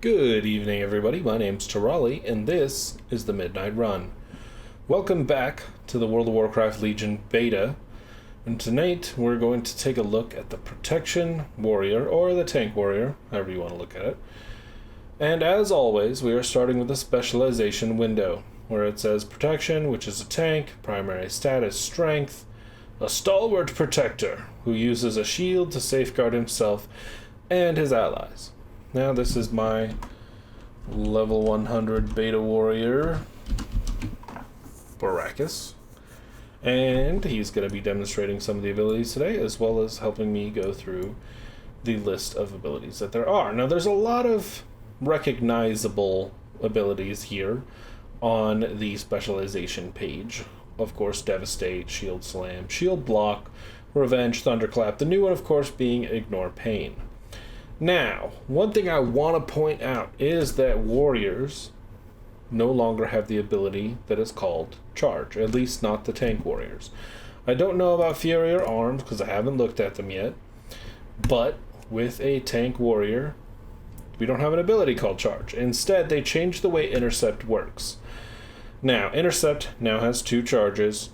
Good evening, everybody. My name's Tarali, and this is the Midnight Run. Welcome back to the World of Warcraft Legion beta, and tonight we're going to take a look at the Protection Warrior, or the Tank Warrior, however you want to look at it. And as always, we are starting with the specialization window, where it says Protection, which is a tank, primary status Strength, a stalwart protector who uses a shield to safeguard himself and his allies. Now this is my level 100 beta warrior, Baracus, and he's going to be demonstrating some of the abilities today, as well as helping me go through the list of abilities that there are. Now there's a lot of recognizable abilities here on the specialization page. Of course, Devastate, Shield Slam, Shield Block, Revenge, Thunderclap, the new one of course being Ignore Pain. Now, one thing I want to point out is that warriors no longer have the ability that is called Charge, at least not the tank warriors. I don't know about Fury or Arms because I haven't looked at them yet, but with a tank warrior, we don't have an ability called Charge. Instead, they changed the way Intercept works. Now, Intercept now has two charges.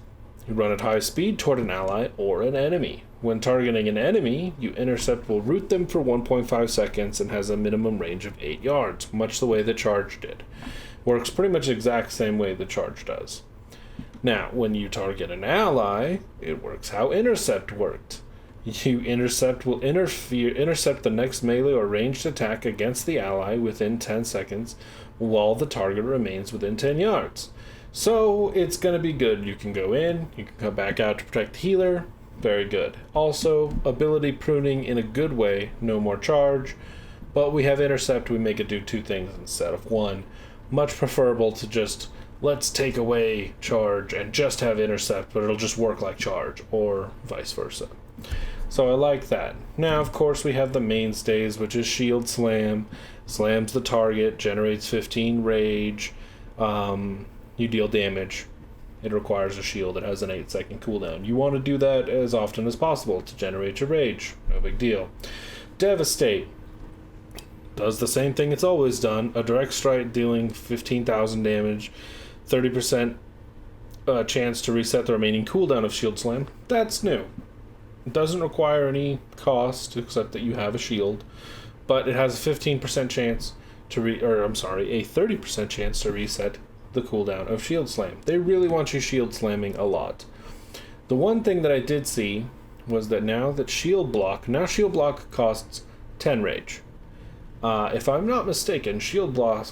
You run at high speed toward an ally or an enemy. When targeting an enemy, you Intercept will root them for 1.5 seconds and has a minimum range of 8 yards, much the way the Charge did. Works pretty much the exact same way the Charge does. Now, when you target an ally, it works how Intercept worked. Intercept will intercept the next melee or ranged attack against the ally within 10 seconds, while the target remains within 10 yards. So, it's going to be good. You can go in, you can come back out to protect the healer. Very good. Also, ability pruning in a good way, no more Charge, but we have Intercept, we make it do two things instead of one. Much preferable to just, let's take away Charge and just have Intercept, but it'll just work like Charge, or vice versa. So I like that. Now, of course, we have the mainstays, which is Shield Slam. Slams the target, generates 15 rage, you deal damage. It requires a shield. It has an 8-second cooldown. You want to do that as often as possible to generate your rage. No big deal. Devastate does the same thing it's always done. A direct strike dealing 15,000 damage, 30% chance to reset the remaining cooldown of Shield Slam. That's new. It doesn't require any cost except that you have a shield, but it has a 15% chance to a 30% chance to reset the cooldown of Shield Slam. They really want you Shield Slamming a lot. The one thing that I did see was that now Shield Block costs 10 rage. If I'm not mistaken, Shield Block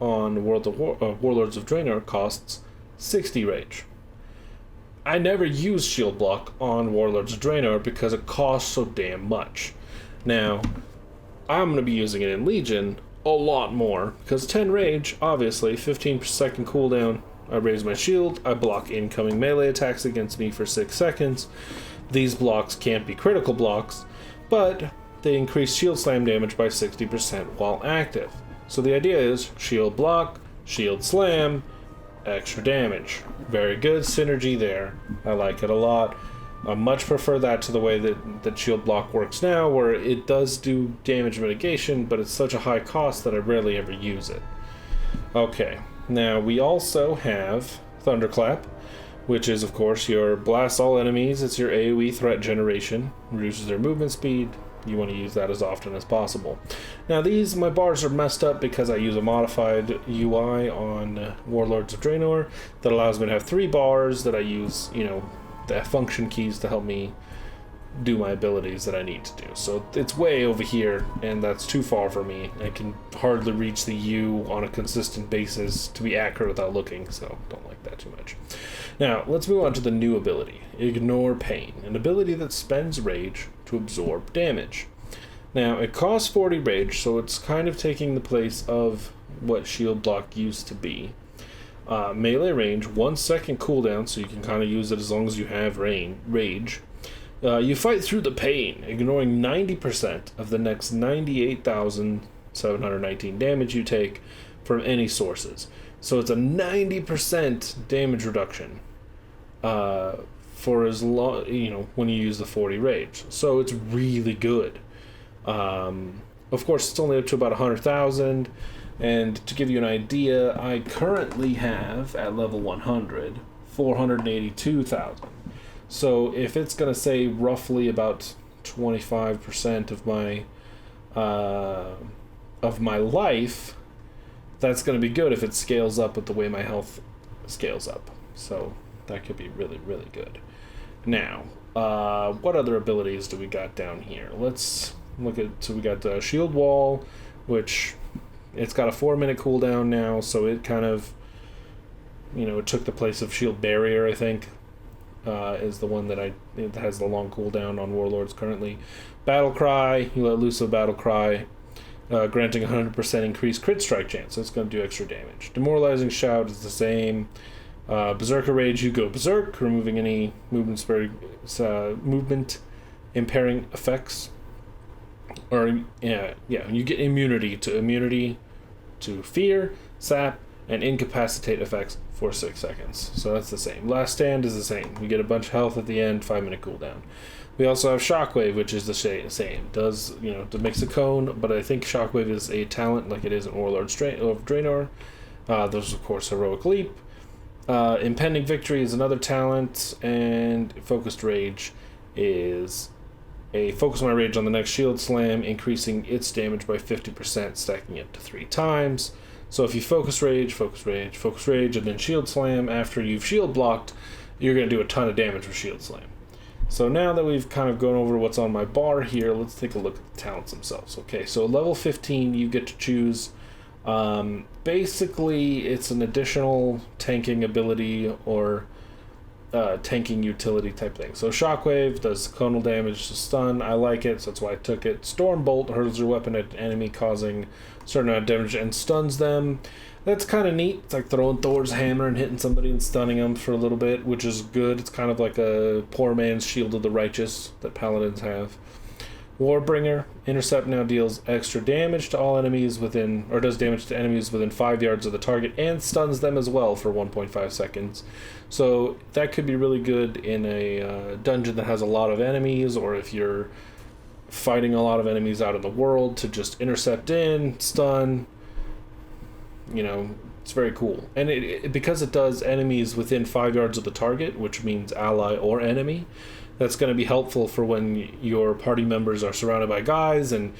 on Warlords of Draenor costs 60 rage. I never used Shield Block on Warlords of Draenor because it costs so damn much. Now, I'm going to be using it in Legion a lot more, because 10 rage, obviously, 15-second cooldown, I raise my shield, I block incoming melee attacks against me for 6 seconds. These blocks can't be critical blocks, but they increase shield slam damage by 60% while active. So the idea is shield block, shield slam, extra damage. Very good synergy there. I like it a lot. I much prefer that to the way that Shield Block works now, where it does do damage mitigation, but it's such a high cost that I rarely ever use it. Okay, now we also have Thunderclap, which is, of course, your blast all enemies. It's your AoE threat generation, reduces their movement speed. You want to use that as often as possible. Now my bars are messed up because I use a modified UI on Warlords of Draenor that allows me to have 3 bars that I use, the function keys to help me do my abilities that I need to do. So it's way over here, and that's too far for me. I can hardly reach the U on a consistent basis to be accurate without looking, so don't like that too much. Now, let's move on to the new ability, Ignore Pain, an ability that spends rage to absorb damage. Now, it costs 40 rage, so it's kind of taking the place of what Shield Block used to be. Melee range, 1 second cooldown, so you can kind of use it as long as you have rage. You fight through the pain, ignoring 90% of the next 98,719 damage you take from any sources. So it's a 90% damage reduction for as long, when you use the 40 rage. So it's really good. Of course, it's only up to about 100,000. And to give you an idea, I currently have, at level 100, 482,000. So if it's going to say roughly about 25% of my life, that's going to be good if it scales up with the way my health scales up. So that could be really, really good. Now, what other abilities do we got down here? Let's look at, so we got the Shield Wall, which it's got a 4-minute cooldown now, so it kind of, it took the place of Shield Barrier, I think, is the one that it has the long cooldown on Warlords currently. Battle Cry, you let loose a Battle Cry, granting 100% increased crit strike chance, so it's going to do extra damage. Demoralizing Shout is the same. Berserker Rage, you go Berserk, removing any movement impairing effects. Or, you get immunity to fear, sap, and incapacitate effects for 6 seconds. So that's the same. Last Stand is the same. You get a bunch of health at the end, 5-minute cooldown. We also have Shockwave, which is the same. Does, to mix a cone, but I think Shockwave is a talent like it is in Warlord of Draenor. There's, of course, Heroic Leap. Impending Victory is another talent, and Focused Rage is a focus my rage on the next shield slam, increasing its damage by 50%, stacking it to 3 times. So if you focus rage, and then shield slam after you've shield blocked, you're going to do a ton of damage with shield slam. So now that we've kind of gone over what's on my bar here, let's take a look at the talents themselves. Okay, so level 15, you get to choose. Basically, it's an additional tanking ability or tanking utility type thing. So Shockwave does conal damage to stun. I like it, so that's why I took it. Stormbolt hurls your weapon at an enemy, causing a certain amount of damage and stuns them. That's kind of neat. It's like throwing Thor's hammer and hitting somebody and stunning them for a little bit, which is good. It's kind of like a poor man's Shield of the Righteous that paladins have. Warbringer, Intercept now deals extra damage to all enemies within, or does damage to enemies within 5 yards of the target and stuns them as well for 1.5 seconds. So that could be really good in a dungeon that has a lot of enemies, or if you're fighting a lot of enemies out in the world, to just intercept in, stun. It's very cool. And it because it does enemies within 5 yards of the target, which means ally or enemy, that's going to be helpful for when your party members are surrounded by guys and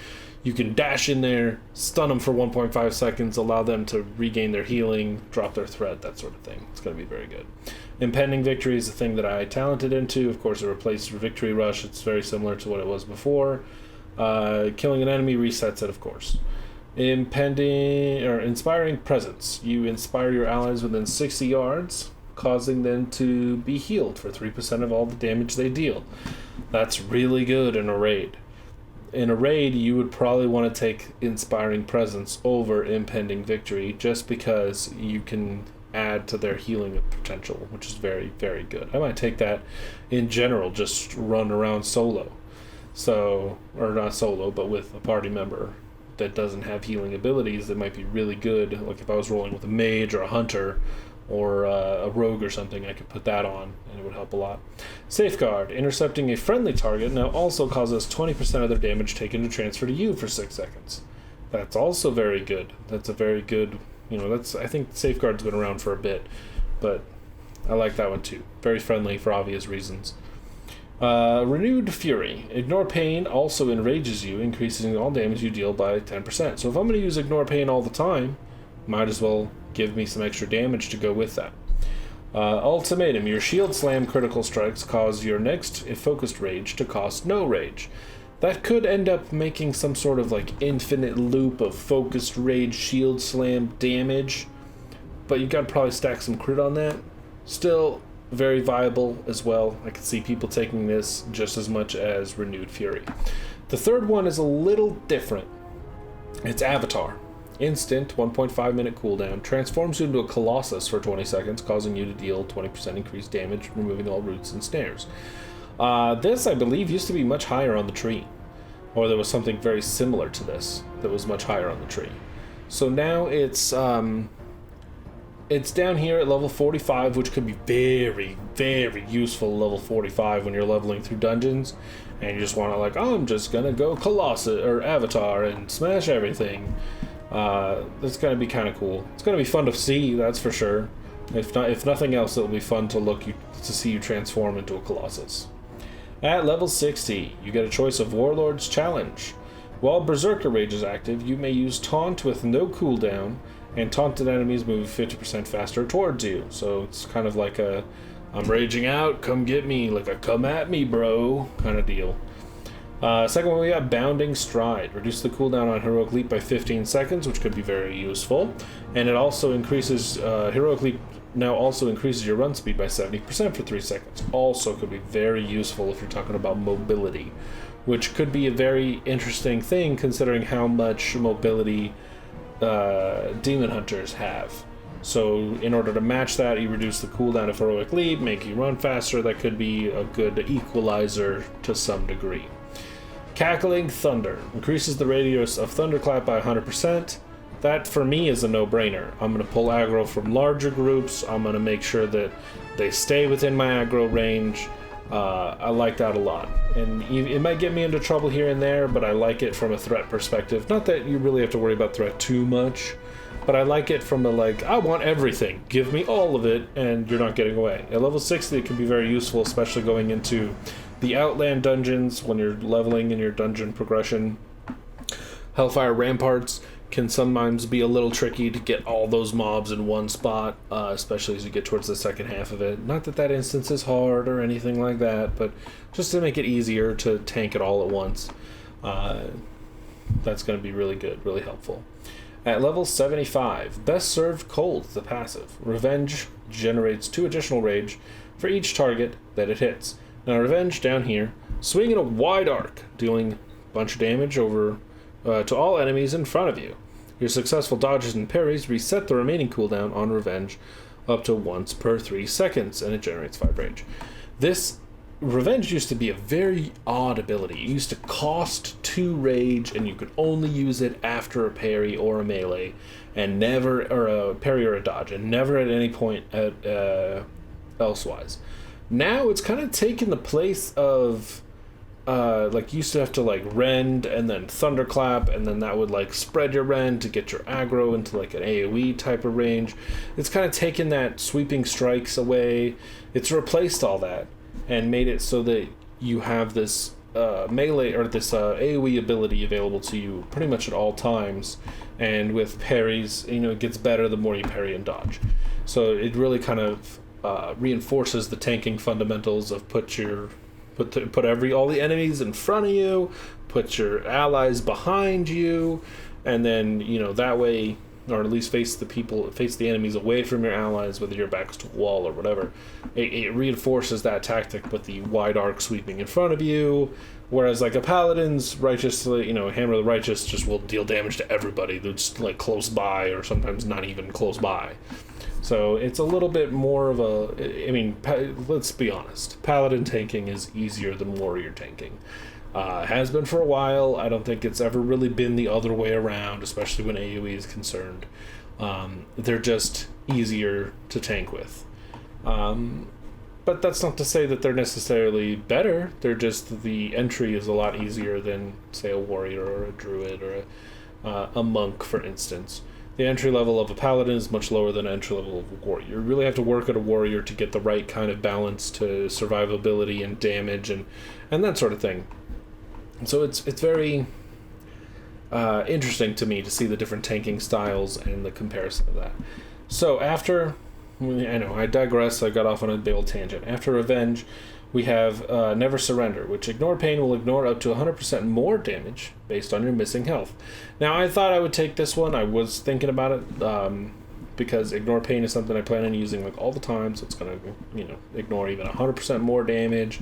you can dash in there, stun them for 1.5 seconds, allow them to regain their healing, drop their threat, that sort of thing. It's going to be very good. Impending Victory is the thing that I talented into. Of course, it replaced Victory Rush. It's very similar to what it was before. Killing an enemy resets it, of course. Inspiring Presence. You inspire your allies within 60 yards, causing them to be healed for 3% of all the damage they deal. That's really good in a raid. In a raid, you would probably want to take Inspiring Presence over Impending Victory, just because you can add to their healing potential, which is very, very good. I might take that in general, just run around solo. So, or not solo, but with a party member that doesn't have healing abilities. That might be really good. Like if I was rolling with a mage or a hunter, or a rogue or something, I could put that on and it would help a lot. Safeguard. Intercepting a friendly target now also causes 20% of their damage taken to transfer to you for 6 seconds. That's also very good. That's a very good, I think Safeguard's been around for a bit, but I like that one too. Very friendly for obvious reasons. Renewed Fury. Ignore Pain also enrages you, increasing all damage you deal by 10%. So if I'm going to use Ignore Pain all the time, might as well give me some extra damage to go with that. Ultimatum. Your Shield Slam critical strikes cause your next focused rage to cost no rage. That could end up making some sort of infinite loop of focused rage Shield Slam damage, but you gotta probably stack some crit on that. Still very viable as well. I can see people taking this just as much as Renewed Fury. The third one is a little different. It's Avatar. Instant, 1.5 minute cooldown, transforms you into a Colossus for 20 seconds, causing you to deal 20% increased damage, removing all roots and snares. This, I believe, used to be much higher on the tree. Or there was something very similar to this that was much higher on the tree. So now it's It's down here at level 45, which could be very, very useful level 45 when you're leveling through dungeons, and you just want to like, oh, I'm just gonna go Colossus or Avatar and smash everything. That's gonna be kind of cool. It's gonna be fun to see, that's for sure. If nothing else, it'll be fun to see you transform into a Colossus. At level 60, you get a choice of Warlord's Challenge. While Berserker Rage is active, you may use Taunt with no cooldown, and taunted enemies move 50% faster towards you. So it's kind of like a, I'm raging out, come get me, like a come at me, bro, kind of deal. Second one, we got Bounding Stride. Reduce the cooldown on Heroic Leap by 15 seconds, which could be very useful. And it also increases, Heroic Leap now also increases your run speed by 70% for 3 seconds. Also could be very useful if you're talking about mobility, which could be a very interesting thing considering how much mobility demon hunters have. So in order to match that, you reduce the cooldown of Heroic Leap, make you run faster. That could be a good equalizer to some degree. Cackling Thunder increases the radius of Thunderclap by 100%. That for me is a no-brainer. I'm going to pull aggro from larger groups. I'm going to make sure that they stay within my aggro range. I like that a lot, and it might get me into trouble here and there, but I like it from a threat perspective. Not that you really have to worry about threat too much, but I like it from a like, I want everything, give me all of it, and you're not getting away. At level 60 it can be very useful, especially going into the Outland dungeons when you're leveling in your dungeon progression. Hellfire Ramparts can sometimes be a little tricky to get all those mobs in one spot, especially as you get towards the second half of it. Not that that instance is hard or anything like that, but just to make it easier to tank it all at once. That's going to be really good, really helpful. At level 75, Best Served Cold, the passive. Revenge generates 2 additional rage for each target that it hits. Now Revenge, down here, swing in a wide arc, dealing a bunch of damage over to all enemies in front of you. Your successful dodges and parries reset the remaining cooldown on Revenge up to once per 3 seconds, and it generates 5 rage. This Revenge used to be a very odd ability. It used to cost 2 rage, and you could only use it after a parry or a melee, and never, or a parry or a dodge, and never at any point at elsewise. Now it's kind of taken the place of like you used to have to like rend and then thunderclap, and then that would like spread your rend to get your aggro into like an AoE type of range. It's kind of taken that sweeping strikes away. It's replaced all that and made it so that you have this melee or this AoE ability available to you pretty much at all times, and with parries, you know, it gets better the more you parry and dodge. So it really kind of reinforces the tanking fundamentals of put all the enemies in front of you, put your allies behind you, and then, you know, that way, or at least face the enemies away from your allies, whether your back's to a wall or whatever. It reinforces that tactic with the wide arc sweeping in front of you, whereas like a paladin's righteously, you know, Hammer of the Righteous just will deal damage to everybody that's like close by, or sometimes not even close by. So it's a little bit more of a, I mean, let's be honest, Paladin tanking is easier than Warrior tanking. Has been for a while. I don't think it's ever really been the other way around, especially when AoE is concerned. They're just easier to tank with. But that's not to say that they're necessarily better. They're just, the entry is a lot easier than, say, a Warrior or a Druid or a Monk, for instance. The entry level of a Paladin is much lower than the entry level of a Warrior. You really have to work at a Warrior to get the right kind of balance to survivability and damage and that sort of thing. So it's very interesting to me to see the different tanking styles and the comparison of that. So after, I know, I digress, I got off on a big old tangent. After Revenge, we have Never Surrender, which Ignore Pain will ignore up to 100% more damage based on your missing health. Now, I thought I would take this one. I was thinking about it because Ignore Pain is something I plan on using like all the time, so it's going to, you know, ignore even 100% more damage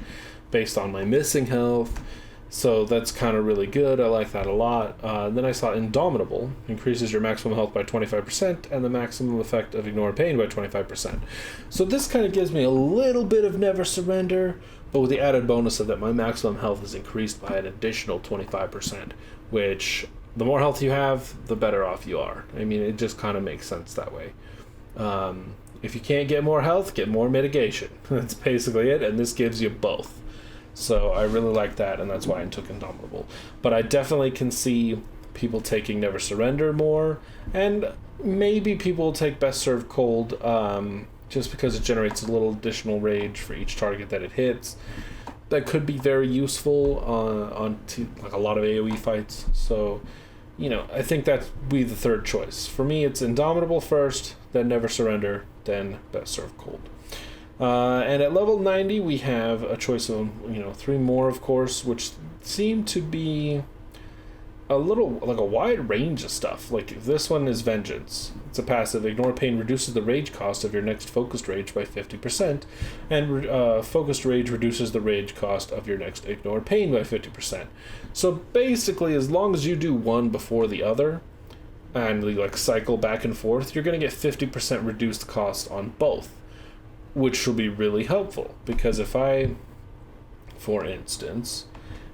based on my missing health. So that's kind of really good. I like that a lot. Then I saw Indomitable increases your maximum health by 25% and the maximum effect of Ignore Pain by 25%. So this kind of gives me a little bit of Never Surrender, but with the added bonus of that my maximum health is increased by an additional 25%, which the more health you have, the better off you are. I mean, it just kind of makes sense that way. If you can't get more health, get more mitigation. That's basically it, and this gives you both. So I really like that, and that's why I took Indomitable. But I definitely can see people taking Never Surrender more, and maybe people will take Best Served Cold, just because it generates a little additional rage for each target that it hits. That could be very useful on like a lot of AoE fights. So, I think that'd be the third choice. For me, it's Indomitable first, then Never Surrender, then Best Served Cold. And at level 90, we have a choice of, 3 more, of course, which seem to be a little, like a wide range of stuff. Like, this one is Vengeance. It's a passive. Ignore Pain reduces the rage cost of your next Focused Rage by 50%, and Focused Rage reduces the rage cost of your next Ignore Pain by 50%. So basically, as long as you do one before the other, and you cycle back and forth, you're going to get 50% reduced cost on both, which will be really helpful. Because for instance,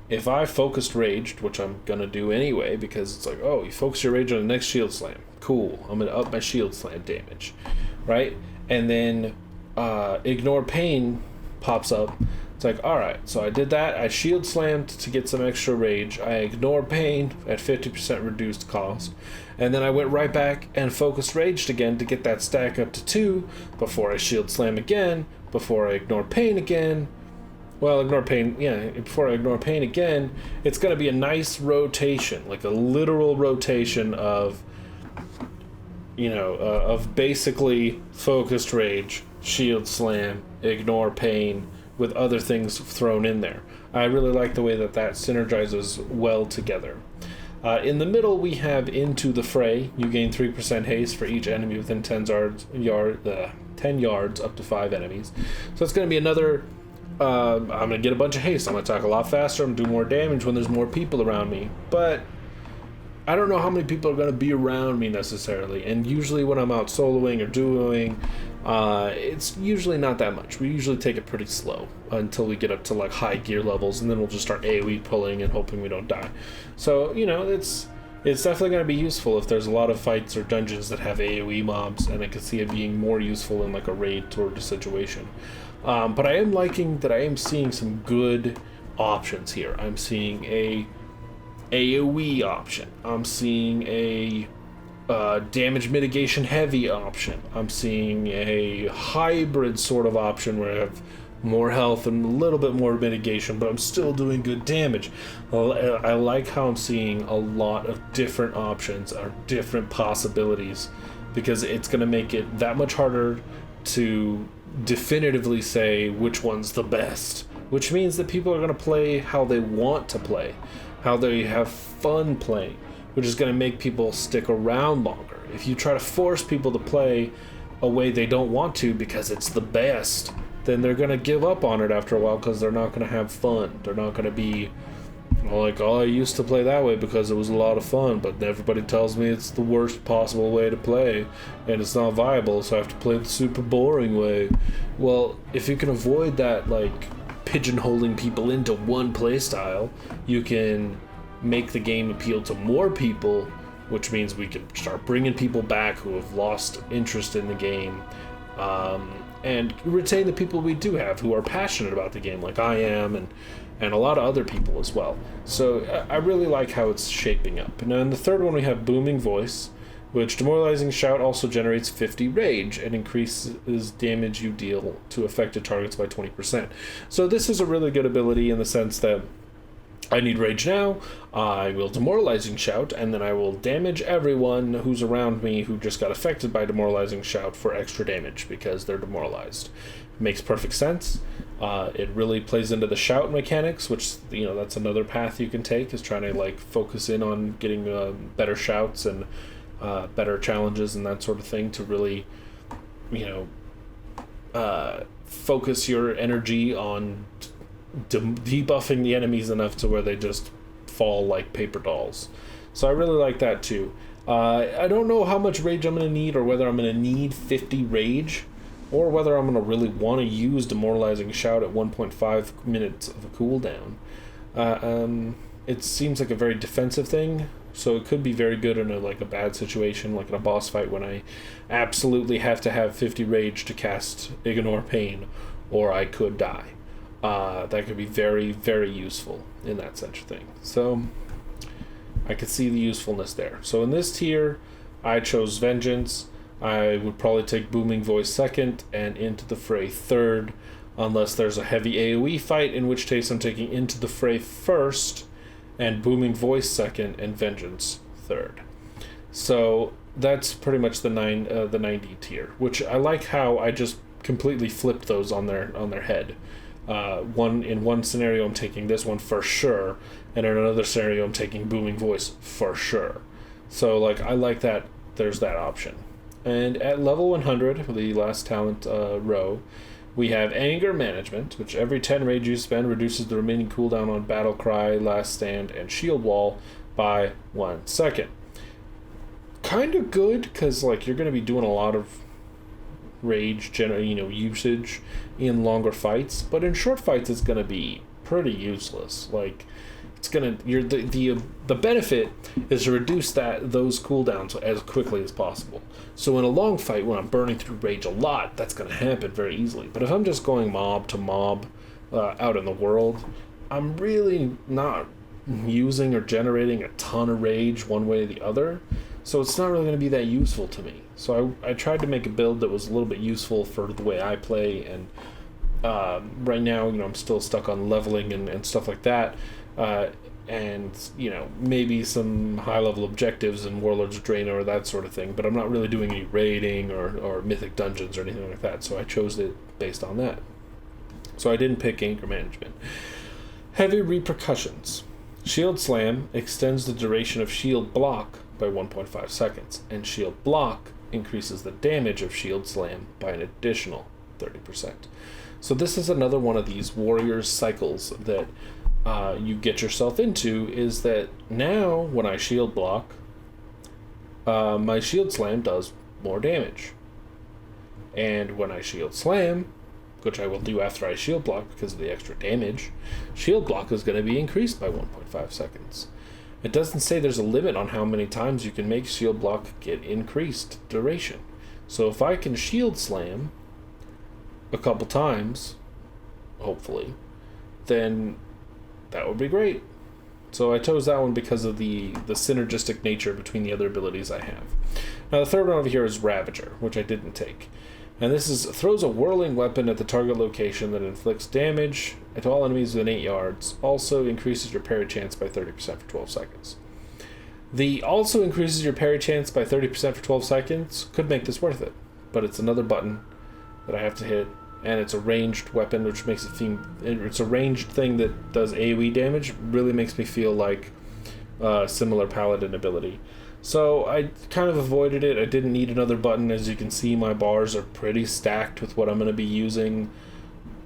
if I Focused Raged, which I'm going to do anyway, because it's like, oh, you focus your rage on the next Shield Slam. Cool, I'm going to up my Shield Slam damage, right? And then Ignore Pain pops up. It's like, alright, so I did that, I Shield Slammed to get some extra rage, I Ignore Pain at 50% reduced cost, and then I went right back and Focused Raged again to get that stack up to 2, before I Shield Slam again, before I Ignore Pain again. Well, Ignore Pain, before I Ignore Pain again, it's going to be a nice rotation, like a literal rotation of, of basically Focused Rage, Shield Slam, Ignore Pain, with other things thrown in there. I really like the way that synergizes well together. In the middle, we have Into the Fray. You gain 3% haste for each enemy within 10 yards up to 5 enemies. So it's going to be another... I'm going to get a bunch of haste. I'm going to attack a lot faster. I'm going to do more damage when there's more people around me. But I don't know how many people are going to be around me necessarily. And usually when I'm out soloing or duoing, it's usually not that much. We usually take it pretty slow until we get up to high gear levels, and then we'll just start AoE pulling and hoping we don't die. So, it's definitely going to be useful if there's a lot of fights or dungeons that have AoE mobs, and I can see it being more useful in a raid sort of situation. But I am liking that I am seeing some good options here. I'm seeing a AoE option. I'm seeing a damage mitigation heavy option. I'm seeing a hybrid sort of option where I have more health and a little bit more mitigation, but I'm still doing good damage. I like how I'm seeing a lot of different options or different possibilities, because it's going to make it that much harder to definitively say which one's the best, which means that people are going to play how they want to play, how they have fun playing, which is going to make people stick around longer. If you try to force people to play a way they don't want to because it's the best, then they're going to give up on it after a while, because they're not going to have fun. They're not going to be like, oh, I used to play that way because it was a lot of fun, but everybody tells me it's the worst possible way to play and it's not viable, so I have to play the super boring way. Well, if you can avoid that pigeonholing people into one playstyle, you can make the game appeal to more people, which means we can start bringing people back who have lost interest in the game, and retain the people we do have who are passionate about the game, like I am, and a lot of other people as well. So I really like how it's shaping up. Now in the third one, we have Booming Voice, which Demoralizing Shout also generates 50 rage and increases damage you deal to affected targets by 20%. So this is a really good ability in the sense that I need rage now, I will Demoralizing Shout, and then I will damage everyone who's around me who just got affected by Demoralizing Shout for extra damage because they're demoralized. Makes perfect sense. It really plays into the shout mechanics, which, that's another path you can take, is trying to focus in on getting better shouts and better challenges and that sort of thing to really, focus your energy on debuffing the enemies enough to where they just fall like paper dolls. So I really like that too. I don't know how much rage I'm going to need, or whether I'm going to need 50 rage, or whether I'm going to really want to use Demoralizing Shout at 1.5 minutes of a cooldown. It seems like a very defensive thing, So it could be very good in a bad situation, like in a boss fight when I absolutely have to have 50 rage to cast Ignore Pain, or I could die. That could be very, very useful in that such thing. So I could see the usefulness there. So in this tier, I chose Vengeance. I would probably take Booming Voice second and Into the Fray third, unless there's a heavy AoE fight, in which case I'm taking Into the Fray first and Booming Voice second and Vengeance third. So that's pretty much the 90 tier, which I like how I just completely flipped those on their head. In one scenario I'm taking this one for sure, and in another scenario I'm taking Booming Voice for sure. So I like that there's that option. And at level 100, the last talent row, we have Anger Management, which every 10 rage you spend reduces the remaining cooldown on Battle Cry, Last Stand, and Shield Wall by 1 second. Kind of good, because you're going to be doing a lot of rage usage in longer fights, but in short fights it's going to be pretty useless. The benefit is to reduce those cooldowns as quickly as possible. So in a long fight, when I'm burning through rage a lot, that's going to happen very easily. But if I'm just going mob to mob out in the world, I'm really not using or generating a ton of rage one way or the other. So it's not really going to be that useful to me. So I tried to make a build that was a little bit useful for the way I play. And right now, I'm still stuck on leveling and stuff like that. And maybe some high-level objectives in Warlords of Draenor or that sort of thing, but I'm not really doing any raiding or mythic dungeons or anything like that, so I chose it based on that. So I didn't pick Anger Management. Heavy Repercussions. Shield Slam extends the duration of Shield Block by 1.5 seconds, and Shield Block increases the damage of Shield Slam by an additional 30%. So this is another one of these warriors cycles that you get yourself into, is that now when I shield block, my shield slam does more damage. And when I shield slam, which I will do after I shield block because of the extra damage, shield block is going to be increased by 1.5 seconds. It doesn't say there's a limit on how many times you can make shield block get increased duration. So if I can shield slam a couple times, hopefully, then that would be great. So I chose that one because of the synergistic nature between the other abilities I have. Now the third one over here is Ravager, which I didn't take. And this throws a whirling weapon at the target location that inflicts damage to all enemies within 8 yards. Also increases your parry chance by 30% for 12 seconds. The also increases your parry chance by 30% for 12 seconds could make this worth it. But it's another button that I have to hit. And it's a ranged weapon, which makes it seem... It's a ranged thing that does AoE damage. Really makes me feel like similar paladin ability. So I kind of avoided it. I didn't need another button. As you can see, my bars are pretty stacked with what I'm going to be using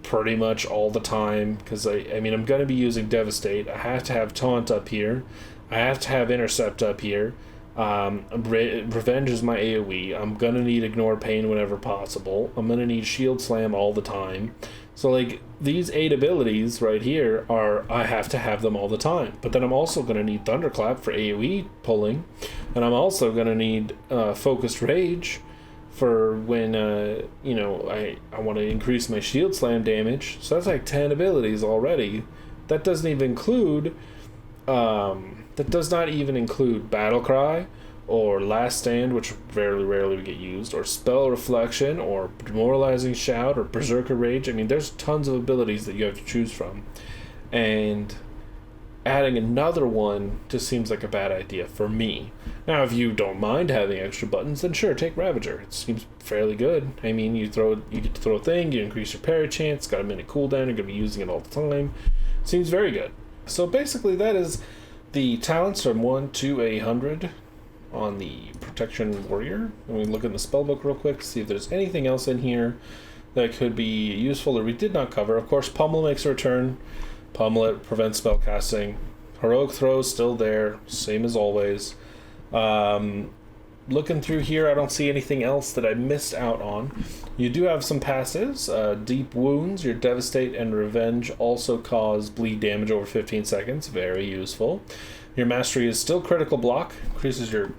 pretty much all the time. Because, I'm going to be using Devastate. I have to have Taunt up here. I have to have Intercept up here. Revenge is my AoE. I'm gonna need Ignore Pain whenever possible. I'm gonna need Shield Slam all the time. So these 8 abilities right here I have to have them all the time. But then I'm also gonna need Thunderclap for AoE pulling, and I'm also gonna need Focused Rage for when I want to increase my Shield Slam damage. So that's 10 abilities already. That doesn't even include that does not even include Battle Cry or Last Stand, which very rarely would get used, or Spell Reflection, or Demoralizing Shout, or Berserker Rage. There's tons of abilities that you have to choose from. And adding another one just seems like a bad idea for me. Now, if you don't mind having extra buttons, then sure, take Ravager. It seems fairly good. You get to throw a thing, you increase your parry chance, got a minute cooldown, you're going to be using it all the time. Seems very good. So basically that is the talents from 1 to 100 on the Protection Warrior. And we look in the spellbook real quick to see if there's anything else in here that could be useful or we did not cover. Of course, Pummel makes a return. Pummel it prevents spell casting. Heroic Throw is still there, same as always. looking through here, I don't see anything else that I missed out on. You do have some passives. Deep Wounds, your Devastate and Revenge also cause bleed damage over 15 seconds. Very useful. Your Mastery is still Critical Block, increases your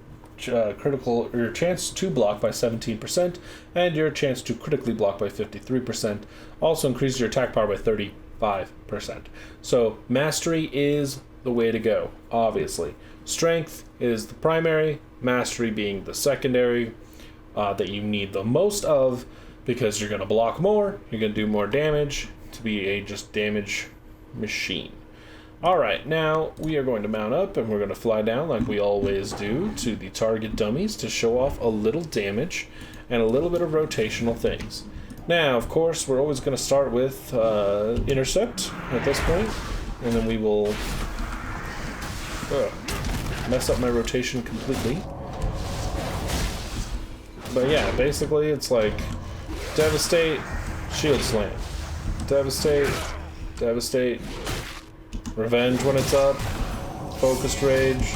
chance to block by 17%, and your chance to critically block by 53%. Also increases your attack power by 35%. So Mastery is the way to go, obviously. Strength is the primary, Mastery being the secondary that you need the most of, because you're going to block more, you're going to do more damage to be a just damage machine. Alright, now we are going to mount up and we're going to fly down like we always do to the target dummies to show off a little damage and a little bit of rotational things. Now, of course, we're always going to start with Intercept at this point, and then we will mess up my rotation completely. But yeah, basically it's like Devastate, Shield Slam. Devastate, Devastate, Revenge when it's up, Focused Rage,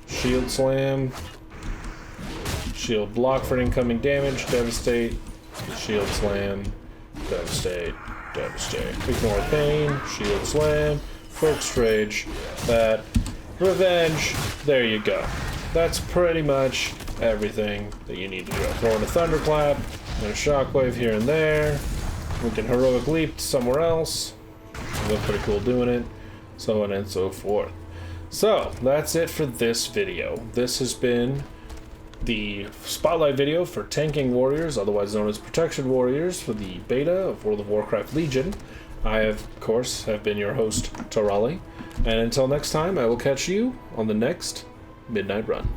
Shield Slam, Shield Block for incoming damage, Devastate, Shield Slam, Devastate, Devastate. Ignore Pain, Shield Slam, Focused Rage, that, Revenge, there you go. That's pretty much everything that you need to do. Throw in a Thunderclap, and a Shockwave here and there. We can Heroic Leap to somewhere else. Look pretty cool doing it, so on and so forth. So, that's it for this video. This has been the spotlight video for tanking warriors, otherwise known as protection warriors, for the beta of World of Warcraft Legion. I, of course, have been your host, Tarali, and until next time, I will catch you on the next Midnight Run.